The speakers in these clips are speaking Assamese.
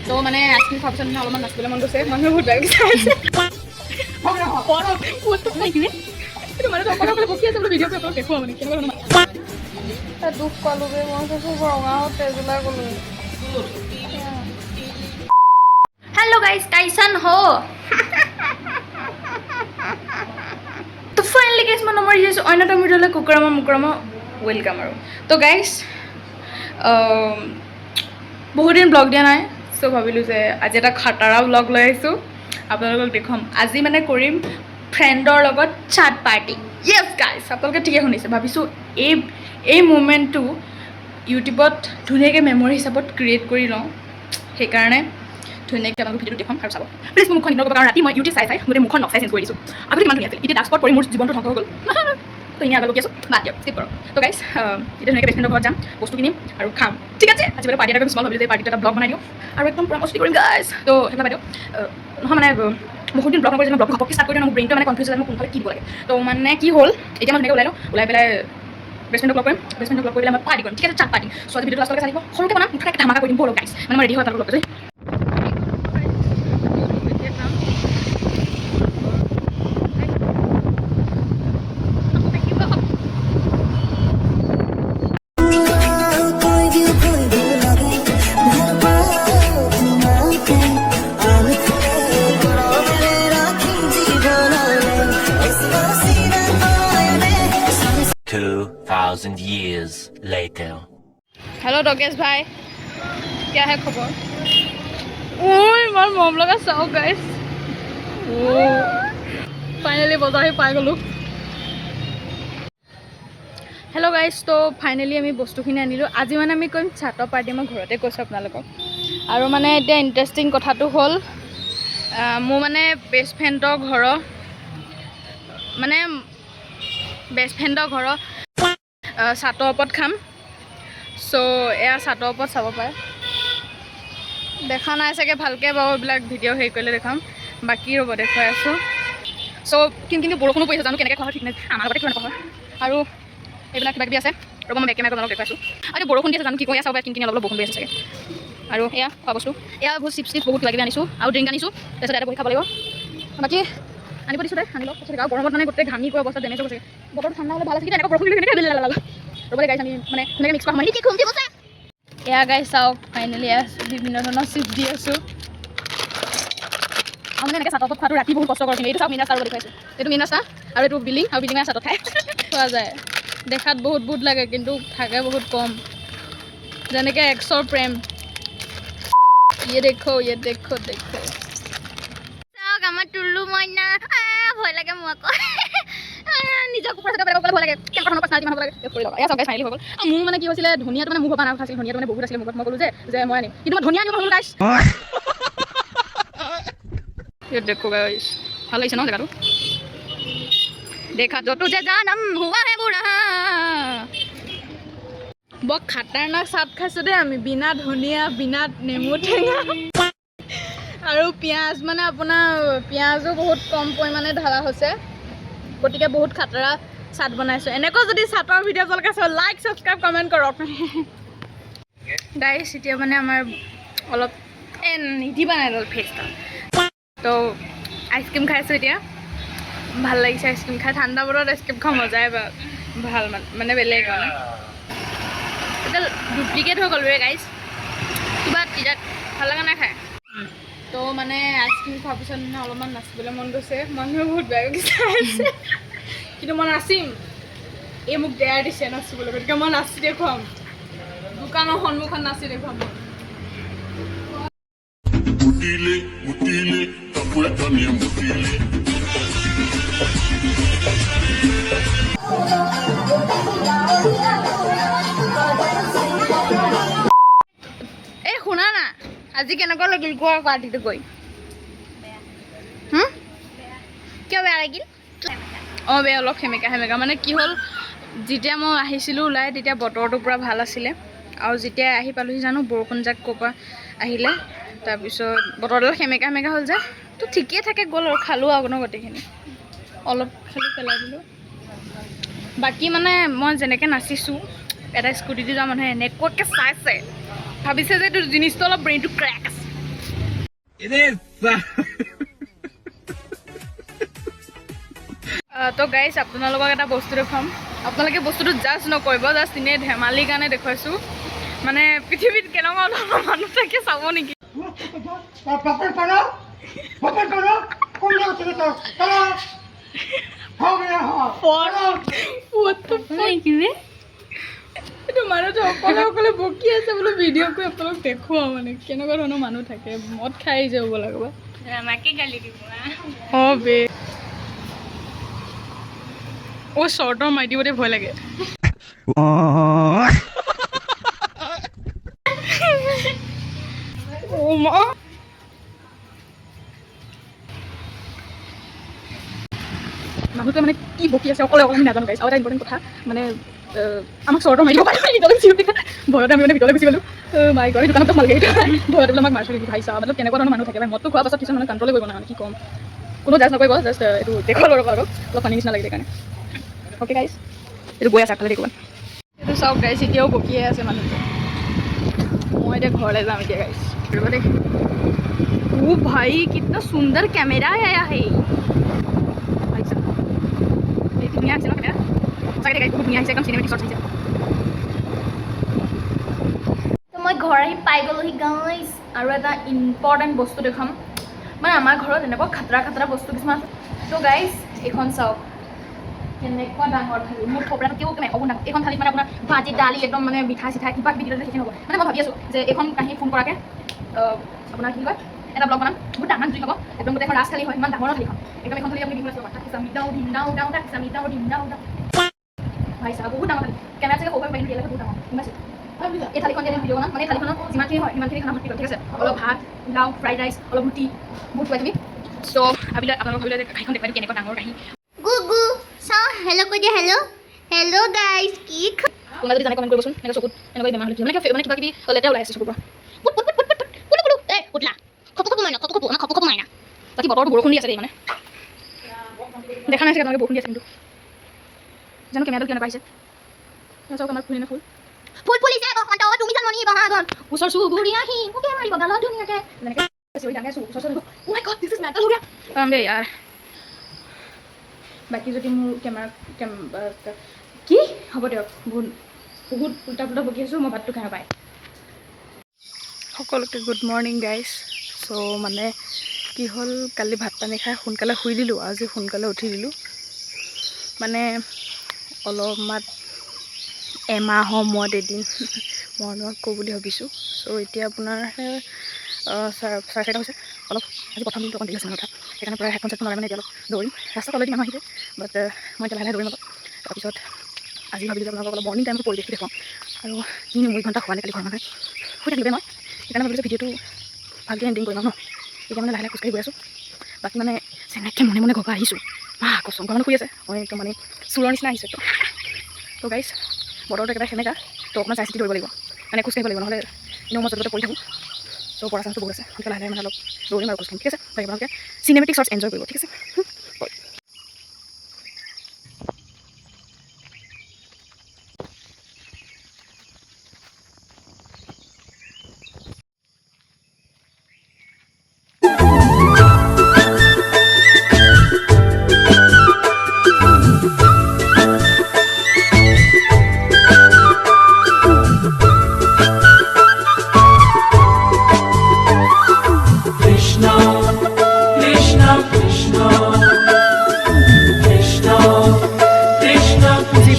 তো মানে আইচক্ৰীম খোৱাৰ পিছত মানে অলপমান নাচিবলৈ মন গৈছে মানুহে বহুত বেয়া বিচাৰিছে দুখ পালো বে মই খুব ৰঙাও তেজলা গলো हेलो गाइस कैसन हो तो फाइनली गाइस मैं नंबर ये अन्य टाइम वीडियो ले कुकरामा वेलकम आरो तो गाइस बहुत दिन ब्लॉग दिया নাই सो ভাবিলো যে আজি এটা খাটাৰা ব্লগ লৈ আইছো আপোনালোকক দেখম আজি মানে কৰিম ফ্ৰেণ্ডৰ লগত চাট পাৰ্টি ইয়েস গাইস আপোনালোকে ঠিকে শুনিছে ভাবিছো এই মোমেন্টটো ইউটিউবত ধুনীয়াকৈ মেমৰি হিচাপত ক্ৰিয়েট কৰি লওঁ সেইকাৰণে ধুনীয়াকৈ আপোনালোক ভিডিঅ'টো দেখম আৰু চাব প্লিজ মুখখন ইগন'ৰ কৰিব কাৰণ ৰাতি মই ইউটিউব চাই গোটেই মুখখন নকচাই চেঞ্জ কৰি দিছোঁ আগতে কিমান ধুনীয়া আছিল এতিয়া ডাৰ্ক স্পট পৰি মোৰ জীৱনটো ধ্বংস হৈ গ'ল তো এনেই আগলৈ আছোঁ বাদ দিয়ক স্কিপ কৰক তো গাইছ এতিয়া ধুনীয়াকৈ বেষ্টফ্ৰেণ্ডৰ ঘৰত যাম বস্তু কিনিম আৰু খাম ঠিক আছে আজি পাৰ্টি এটা স্মল ভাবিলোঁ যে পাৰ্টিটো এটা ব্লগ বনাই দিওঁ আৰু একদম পুৰা মস্তি কৰিম গাইছ তো সেইবিলাক বাইদেউ নহয় মানে বহুত দিন ব্লগ নকৰি মই ব্লগ ঘপককৈ ষ্টাৰ্ট কৰি দিওঁ মোৰ ব্ৰেইনটো মানে কনফিউজ হৈ মই কোনফালে কি দিব লাগে তো মানে কি হ'ল এতিয়া মই ধুনীয়াকৈ ওলাই লওঁ ওলাই পেলাই বেষ্টফ্ৰেণ্ডক ব্লগ কৰিম বেষ্টফ্ৰেণ্ডক ব্লগ কৰিলে মই পাৰ্টি কৰিম ঠিক আছে চাট পাৰ্টি চ' আজি ভিডিঅ'টো লাষ্টলৈকে চাই দিব সৰুকৈ বনাম মুঠতে একটা ধামাকা কৰি দিম ব'লক গাইছ মানে মই ৰেডি হৈ আপোনালোকক লগ years later. हेलो डोगेश भाई क्या है खबर ओए मार मम लगा चाओ गाइस ओ फाइनली बजार ही पाई गलो हेलो गाइस तो फाइनली আমি বস্তুখিনি আনিলো আজি মানে আমি কৰিম ছাটৰ পাৰ্টি মই ঘৰতে কৈছো আপোনালোকক আৰু মানে এটা ইন্টাৰেষ্টিং কথাটো হ'ল মোৰ মানে বেষ্ট ফ্ৰেণ্ডৰ ঘৰ মানে বেষ্ট ফ্ৰেণ্ডৰ ঘৰ ছাটৰ ওপৰত খাম চ' এয়া ছাটৰ ওপৰত চাব পাৰে দেখা নাই চাগে ভালকৈ বাৰু এইবিলাক ভিডিঅ' হেৰি কৰিলে দেখাম বাকী ৰ'ব দেখুৱাই আছোঁ চ' কিন্তু বৰষুণো পৰিছে জানো কেনেকৈ খোৱা ঠিক নাই আমাৰ লগতে কিমান খোৱা আৰু এইবিলাক কিবা কিবি আছে ৰ'ব মই বেক কেমেৰা আপোনালোকক দেখুৱাইছোঁ আৰু বৰষুণ দিছে জানো কি কৰি আছে কিন অলপ বৰষুণ পৰি আছে চাগে আৰু এয়া খোৱা বস্তু এয়া বহুত চিপছ টিপছ বহুত কিবা কিবি আনিছোঁ আৰু ড্ৰিংক আনিছোঁ তাৰপিছত এটা বহি খাব লাগিব বাকী আনিব দিছোঁ দে আনি লওক তাৰপিছত আৰু গৰমত মানে গোটেই ঘামি গৈ অৱস্থা ডেমেজ হৈছে বতৰটো ঠাণ্ডা হ'লে ভাল আছে কিন্তু এনেকুৱা বৰষুণ দিলে কেনেকৈ ৰ'বলৈ গাইছ আমি মানে ধুনীয়াকৈ মিক্স কৰা সময় কি খুন্দি বসে এয়া গাইছ চাওক ফাইনেলি এয়া বিভিন্ন ধৰণৰ চিপছ দি আছোঁ আৰু মানে এনেকৈ ছাটৰ ওপৰত খোৱাটো ৰাতি বহুত কষ্ট কৰিছিল এইটো চাওক মিনাছ আৰু দেখুৱাইছোঁ এইটো মিনাছ আৰু এইটো বিলিং আৰু বিলিং ছাটত খাই খোৱা যায় দেখাত বহুত লাগে কিন্তু থাকে বহুত কম যেনেকৈ এক্সৰ প্ৰেম দেখো চাওক আমাৰ টুল্লু মইনা ভয় লাগে মোক আকৌ নিজক ভয় লাগে কেনেকুৱা পাৰ্চনেলিটি মানুহ লাগে কৰি লওক এয়া চব গাইছ ফাইনেলি হৈ গ'ল মোৰ মানে কি হৈছিলে ধনিয়াটো মানে মুখ পৰা নাছিল ধনিয়াটো মানে বহুত আছিলে মুখত মই ক'লো যে মই আনিম কিন্তু মই ধনিয়া আনিব ভাবিলোঁ গাইছ দেখো গাইছ ভাল লাগিছে ন জেগাটো দেখা য'তো যে জানম হুৱা হে বুঢ়া বৰ খাটাৰনাক চাট খাইছোঁ দেই আমি বিনা ধনিয়া বিনা নেমু টেঙা আৰু পিঁয়াজ মানে আপোনাৰ পিঁয়াজো বহুত কম পৰিমাণে ঢালা হৈছে গতিকে বহুত খাটাৰা চাট বনাইছোঁ এনেকৈ যদি চাটৰ ভিডিঅ' আপোনালোকে চাই লাইক ছাবস্ক্ৰাইব কমেণ্ট কৰক গাইছ এতিয়া মানে আমাৰ অলপ নিদিবা নাই অলপ ফেচটা তো আইচক্ৰীম খাইছোঁ এতিয়া ভাল লাগিছে আইচক্ৰীম খাই ঠাণ্ডা বতৰত আইচক্ৰীম খোৱা মজাই ভাল মানে বেলেগ মানে এতিয়া ডুপ্লিকেট হৈ গ'ল ৰে গাইছ কিবা তেতিয়া ভাল লগা নাই খাই তো মানে আইচক্ৰীম খোৱাৰ পিছত মানে অলপমান নাচিবলৈ মন গৈছে মানুহে বহুত বেয়া বিচাৰিছে কিন্তু মই নাচিম এই মোক ডেয়াৰ দিছে নাচিবলৈ গতিকে মই নাচি দেখুৱাম দোকানৰ সন্মুখত নাচি দেখুৱাম এই শুনা না আজি কেনেকুৱা লাগিল কোৱা পাৰ্টিটো গৈ কিয় বেয়া লাগিল অঁ বেয়া অলপ সেমেকা মানে কি হ'ল যেতিয়া মই আহিছিলোঁ ওলাই তেতিয়া বতৰটো পূৰা ভাল আছিলে আৰু যেতিয়া আহি পালোহি জানো বৰষুণ যাক ক'ৰ পৰা আহিলে তাৰপিছত বতৰডাল সেমেকা হ'ল যে তো ঠিকেই থাকে গ'ল আৰু খালোঁ আৰু গোটেইখিনি অলপ খালি পেলাই দিলোঁ বাকী মানে মই যেনেকৈ নাচিছোঁ এটা স্কুটি দি যোৱা মানুহে এনেকুৱাকৈ চাইছে ভাবিছে যে এইটো জিনিসটো অলপ ব্ৰেইনটো ক্ৰেক আছে তো গাইজ আপোনালোকক এটা বস্তু দেখুৱাম আপোনালোকে বস্তুটো জাজ নকৰিব জাষ্ট এনেই ধেমালিৰ কাৰণে দেখুৱাইছোঁ মানে পৃথিৱীত কেনেকুৱা ধৰণৰ মানুহ থাকে চাব নেকি এইটো মানুহটো অকলে অকলে বকি আছে বোলো ভিডিঅ' কৰি আপোনালোক দেখুৱাওঁ মানে কেনেকুৱা ধৰণৰ মানুহ থাকে মদ খাই যাব লাগিব আমাকে গালি দিব অঁ বে অ' শ্বৰ্টৰ মাৰি দিবতে ভয় লাগে অ' মা মানুহটোৱে মানে কি বকি আছে অকলে অকলে আমি নাজানো গাইছ আৰু এটা ইম্পৰ্টেণ্ট কথা মানে আমাক শ্বৰ্টৰ মাৰি দিব পাৰে ভয়তে আমি মানে ভিতৰলৈ গুচি গ'লোঁ মাই গড দোকানত ভালকৈ ভয়তে বোলে আমাক মাৰ্চি ভাই চাওঁ মানে কেনেকুৱা ধৰণৰ মানুহ থাকে মদটো খোৱাৰ পাছত কিছুমান মানুহ কণ্ট্ৰলে কৰিব নহয় কি ক'ম কোনো জাজ নকৰিব জাষ্ট এইটো দেখুৱালোঁ আৰু অলপ পানী নিচিনা লাগিলে কাৰণে অ'কে গাইছ এইটো গৈ আছে আগফালে দেখুৱাম এইটো চাওক গাইছ এতিয়াও বকিয়ে আছে মানুহটো মই এতিয়া ঘৰলৈ যাম এতিয়া গাইছ ৰ'ব দেই ओ ভাই কিतना সুন্দৰ কেমেৰা আয়া है ভাই চাওক এই ধুনীয়া আছে ন কেমেৰা সঁচাকৈ গাইছ বহুত ধুনীয়া আহিছে একদম চিনেমেটিক শ্বট আহিছে তো মই ঘৰ আহি পাই গ'লোহি গাইছ আৰু এটা ইম্পৰ্টেণ্ট বস্তু দেখুৱাম মানে আমাৰ ঘৰত এনেকুৱা খাতৰা বস্তু কিছুমান আছে তো গাইছ এইখন চাওক কেনেকুৱা ডাঙৰ থালি মোৰ থপৰাটো কেও কেনে হ'ব না এইখন থালিত মানে আপোনাৰ ভাজি দালি একদম মানে মিঠাই চিঠাই কিবা কিবি দিলে সেইখিনি হ'ব মানে মই ভাবি আছোঁ যে এইখন কাহি ফোন কৰাকৈ আপোনাৰ কি কয় এটা ব্লগ বনাম বহুত ডাঙৰ জুই হ'ব একদম গোটেই এখন ৰাজ থালি হয় ইমান ডাঙৰ থালিখন একদম এখন থালি আপুনি দিব লাগিব তাক মিটাও দিম ডাও ভাই চাহ বহুত ডাঙৰ থালি কেমেৰা চাগে সৰু পাৰিম দিয়ালৈকে বহুত ডাঙৰ গম পাইছে এই থালিখন যে ভিডিঅ' বনাম মানে থালিখনত যিমানখিনি হয় সিমানখিনি খানা ভৰ্তি ঠিক আছে অলপ ভাত পোলাও ফ্ৰাইড ৰাইচ অলপ ৰুটি বহুত কিবা কিবি চ' ভাবিলে আপোনালোক ভাবিলে যে কাহিখন দেখুৱাই দিম কেনেকুৱা ডাঙৰ কাহি গুগু চাও হেল্ল' কৈ দিয়া হেল্ল' গাইজ কি কোনোবা যদি জানে কমেণ্ট কৰিবচোন এনেকৈ চকুত এনেকৈ বেমাৰ হৈ মানে কিবা কিবি লেতেৰা ওলাই আছে চকুৰ পৰা বাকী বতৰটো বৰষুণ দি আছে দেই মানে দেখা নাই চাগে আপোনালোকে বৰষুণ দি আছে কিন্তু জানো কেমেৰাটো কিয় নাপাইছে চাওক আমাৰ ফুলি নে ফুল ফুলিছে বসন্ত তুমি জানো নি বহাগত ওচৰ চুবুৰীয়া আহি মোকে মাৰিব গালত ধুনীয়াকৈ যেনেকৈ চিঞৰি ডাঙৰ আছোঁ ওচৰ চুবুৰীয়া অ' মাই গড দিছ ইজ মেণ্টেল হৈ গয়া দেই ইয়াৰ বাকী যদি মোৰ কি হ'ব দিয়ক বহুত উল্টা পুল্টা বকি আছোঁ মই ভাতটো খাই নাপায় সকলোকে গুড মৰ্ণিং গাইজ চ' মানে কি হ'ল কালি ভাত পানী খাই সোনকালে শুই দিলোঁ আজি সোনকালে উঠি দিলোঁ মানে অলপমান এমাহৰ মূৰত এদিন মৰ্ণিঙত কওঁ বুলি ভাবিছোঁ চ' এতিয়া আপোনাৰ চাৰে চাৰিটা হৈছে অলপ আজি প্ৰথম দিনটো অকণ দেৰি হৈছে মানে কথা সেইকাৰণে প্ৰায় হেডফোন চেডফোন লগাই মানে এতিয়া অলপ দৌৰিম ৰাস্তাত অলৰেডি মানুহ আহিছে বাট মই এতিয়া লাহে লাহে দৌৰিম অলপ তাৰপিছত আজি ভাবিলোঁ যে আপোনালোকক অলপ মৰ্ণিং টাইমটো পৰিৱেশটো দেখুৱাম আৰু 3 ঘণ্টা খোৱা নাই কালি ঘৰ মানুহে শুই থাকিলে মই সেইকাৰণে ভাবিলোঁ ভিডিঅ'টো ভালকৈ এণ্ডিং কৰিম ন এতিয়া মানে লাহে লাহে খোজকাঢ়ি গৈ আছোঁ বাকী মানে চেনেকৈ মনে মনে ঘৰৰ পৰা আহিছোঁ কচম ঘৰ মানুহ শুই আছে মই একদম মানে চোৰৰ নিচিনা আহিছোঁ একদম তো গাইজ বতৰটো একেবাৰে সেমেকা তো অকণমান চাই চিতি কৰিব লাগিব মানে খোজকাঢ়িব লাগিব নহ'লে এনেও মই য'তে পৰি থাকোঁ ত' পৰা চান্সটো বহুত আছে সোনকালে লাহে লাহে মানে অলপ দৌৰিম আৰু খোজকাঢ়িম ঠিক আছে তাকে আপোনালোকে চিনেমেটিক শ্বটছ এনজয় কৰিব ঠিক আছে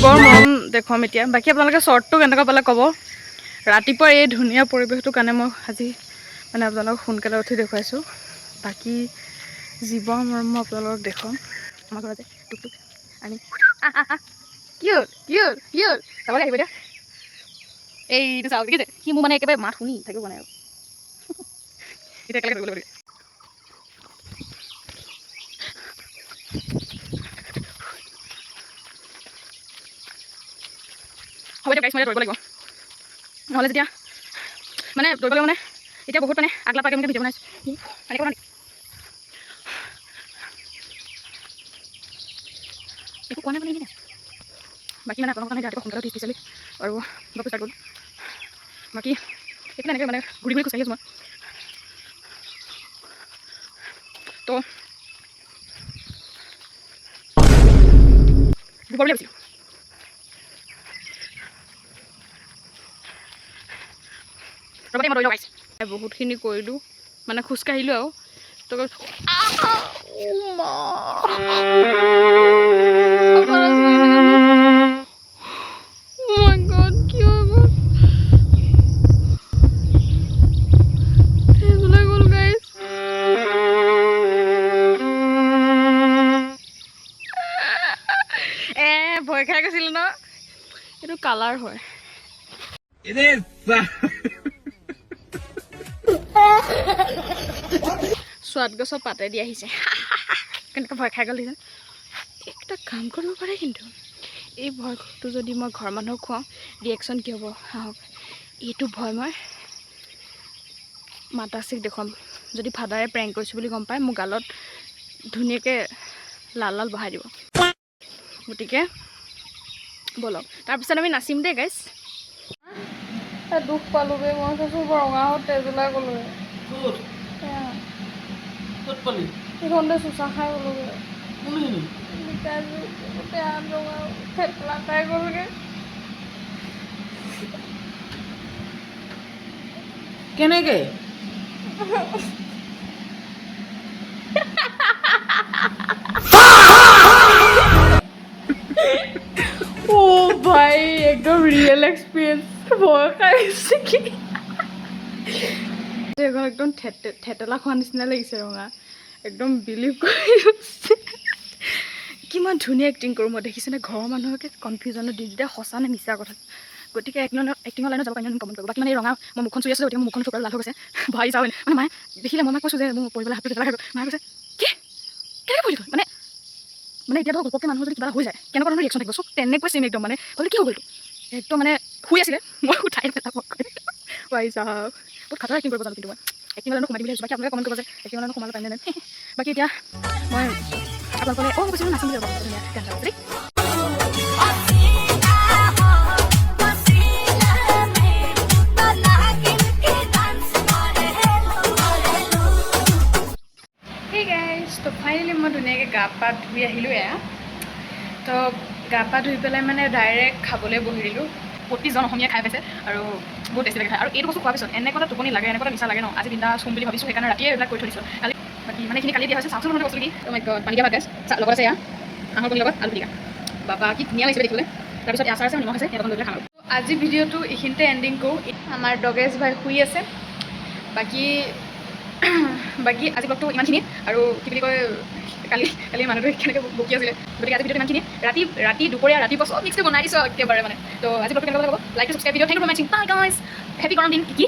জীৱৰ মন দেখুৱাম এতিয়া বাকী আপোনালোকে শ্বৰ্টটো কেনেকুৱা পালে ক'ব ৰাতিপুৱা এই ধুনীয়া পৰিৱেশটোৰ কাৰণে মই আজি মানে আপোনালোকক সোনকালে উঠি দেখুৱাইছোঁ বাকী জীৱৰ মৰম মই আপোনালোকক দেখুৱাম আমাৰ ঘৰত যে টুক আনি কিউট চাবলৈ আহিব এতিয়া এইটো চাওক দেখিছে সি মোৰ মানে একেবাৰে মাত শুনি থাকিব মানে আৰু এতিয়া একেলগে কৰিব লাগিব হ'ব এতিয়া গাইছ মই দৌৰিব লাগিব নহ'লে যেতিয়া মানে দৌৰিব লাগিব মানে এতিয়া বহুত মানে আগলা পাকে ভিডিঅ' বনাইছোঁ এনেকৈ বনাই একো কোৱা নাই মানে এনেই বাকী মানে আপোনালোকৰ কাৰণে ৰাতিপুৱা সোনকালে উঠি স্পেচিয়েলি আৰু ব্লগটো ষ্টাৰ্ট কৰোঁ বাকী একো এনেকৈ মানে ঘূৰি খোজকাঢ়ি আছোঁ মই তো দুপৰ বুলি ভাবিছিলোঁ ৰ'বতে মই দৌৰি লগাইছোঁ বহুতখিনি কৰিলোঁ মানে খোজকাঢ়িলোঁ আৰু তো ভয় খাই গৈছিলোঁ ন এইটো কালাৰ হয় সোৱাদ গছৰ পাতে দি আহিছে কেনেকৈ ভয় খাই গ'ল একটা কাম কৰিব পাৰে কিন্তু এই ভয়টো যদি মই ঘৰৰ মানুহক খুৱাওঁ ৰিয়েকশ্যন কি হ'ব হাঁহক এইটো ভয় মই মাতাচিক দেখুৱাম যদি ফাদাৰে প্ৰেংক কৰিছোঁ বুলি গম পায় মোৰ গালত ধুনীয়াকৈ লাল লাল বহাই দিব গতিকে বলক তাৰপিছত আমি নাচিম দেই গাইছ দুখ পালোঁ বে মই চাইছোঁ ৰঙাহঁত তেজ ওলাই গ'লোঁ সেইখনতে চোচা খাই গ'লোগৈ থেপলা খাই গ'লগৈ কেনেকে ও ভাই একদম রিয়েল এক্সপিরিয়েন্স ভয় খাইছে কি এখন একদম থেতেলা খোৱা নিচিনা লাগিছে ৰঙা একদম বিলিভ কৰি কিমান ধুনীয়া এক্টিং কৰোঁ মই দেখিছেনে ঘৰৰ মানুহকে কনফিউজনত দি দিলে সঁচা নে মিছা কথা গতিকে এক্টিঙৰ লাইনত যাব পাৰিলে কমেণ্ট কৰিব বাকী মানে ৰঙা মই মুখখন চুই আছিলোঁ এতিয়া মুখখন চকুত লাল হৈ গৈছে ভাই যাওঁ মানে মায়ে দেখিলে মই কৈছোঁ যে মোৰ পৰিবলৈ হাতটো থেতেলা খাই গ'ল মায়ে কৈছে কি কেনেকৈ পৰি গ'ল মানে এতিয়া ধৰক ঘপককৈ মানুহৰ যদি কিবা হৈ যায় কেনেকুৱা ধৰণৰ ৰিয়েকশ্যন থাকিব চব তেনেকৈ চেম একদম মানে হ'লে কি হৈ গ'লটো একদম মানে শুই আছিলে মই উঠাই পেলাব ভাই চাওক বহুত খাতৰা এক্টিং কৰিব জানো কিন্তু মই এক্টিং লাইনত সোমাই দিম বুলি ভাবিছোঁ বাকী আপোনালোকে কমেণ্ট কৰিব যে এক্টিং লাইনত সোমাব পাৰিলে নে বাকী এতিয়া মই আপোনালোকলৈ কৈছিলোঁ নাচিম বুলি ভাবক ধুনীয়া গান গাব দেই তো ফাইনেলি মই ধুনীয়াকৈ গা পা ধুই আহিলোঁ এয়া তো গা পা ধুই পেলাই মানে ডাইৰেক্ট খাবলৈ বহি দিলোঁ প্ৰতিজন অসমীয়া খাই পাইছে আৰু বহুত টেষ্টি লাগে খায় আৰু এইটো বস্তু খোৱাৰ পিছত এনেকুৱা টোপনি লাগে এনেকুৱা নিচা লাগে ন আজি বিন্দাছ শুম বুলি ভাবিছোঁ সেইকাৰণে ৰাতিয়ে এইবিলাক কৰি থৈ দিছোঁ কালি বাকী মানে এইখিনি কালি দিয়া হৈছে চাওকচোন মানে বস্তু কি পানী দিয়া ভাত গাইছ লগত আছে এয়া হাঁহৰ কণীৰ লগত আলু পিটিকা বাবা কি ধুনীয়া লাগিছে দেখিবলৈ তাৰপিছত আচাৰ আছে নিমখ আছে সিহঁতক লৈ পেলাই খাম আৰু আজি ভিডিঅ'টো এইখিনিতে এণ্ডিং কৰোঁ আমাৰ ডগেজ ভাই শুই আছে বাকী আজি ব্লগটো ইমানখিনি আৰু কি বুলি কয় কালি মানুহটোৱে কেনেকৈ বকি আছিলে গতিকে আজি ভিডিঅ'টো ইমানখিনি ৰাতি দুপৰীয়া ৰাতিপুৱা চব মিক্সটো বনাই দিছোঁ একেবাৰে মানে তো আজি ব্লগটো কেনেকুৱা লাগিব like subscribe video' thank you for ৱাচিং বাই গাইজ হেপী গৰম দিন কি